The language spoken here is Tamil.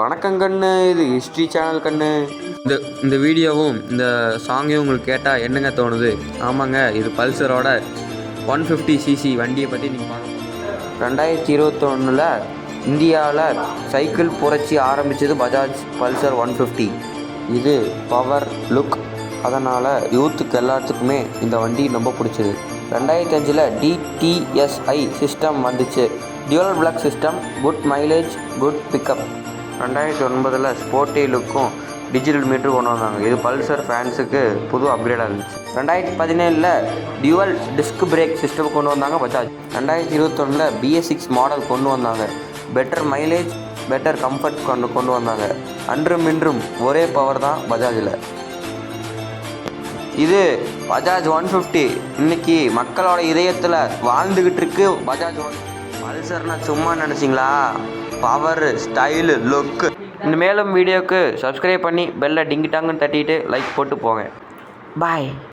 வணக்கம் கண்ணு, இது ஹிஸ்ட்ரி சேனல் கண்ணு. இந்த வீடியோவும் இந்த சாங்கையும் உங்களுக்கு கேட்டால் என்னங்க தோணுது? ஆமாங்க, இது பல்சரோட 150cc வண்டியை பற்றி நீங்கள் பார்க்கணும். 2021 இந்தியாவில் சைக்கிள் புரட்சி ஆரம்பித்தது பஜாஜ் பல்சர் 150. இது பவர், லுக், அதனால் யூத்துக்கு எல்லாத்துக்குமே இந்த வண்டி ரொம்ப பிடிச்சது. 2005 DTSI சிஸ்டம் வந்துச்சு. Dual plug system, good mileage, good pickup. 2009 sporty லுக்கும் டிஜிட்டல் மீட்ரு கொண்டு வந்தாங்க. இது பல்சர் ஃபேன்ஸுக்கு புது அப்கிரேடாக இருந்துச்சு. 2017 டியூவல் டிஸ்க் பிரேக் சிஸ்டம் கொண்டு வந்தாங்க பஜாஜ். 2021 BS6 மாடல் கொண்டு வந்தாங்க. பெட்டர் மைலேஜ், பெட்டர் கம்ஃபர்ட் கொண்டு வந்தாங்க. அன்றும் இன்றும் ஒரே பவர் தான் பஜாஜில். இது பஜாஜ் 150 இன்னைக்கு மக்களோட இதயத்தில் வாழ்ந்துக்கிட்டு இருக்கு. பஜாஜ் பல்சர்னா சும்மா நினச்சிங்களா? பவர், ஸ்டைலு, லுக்கு. இந்த மேலும் வீடியோவுக்கு சப்ஸ்கிரைப் பண்ணி பெல்லை டிங்கிட்டாங்கன்னு தட்டிட்டு லைக் போட்டு போங்க. பாய்.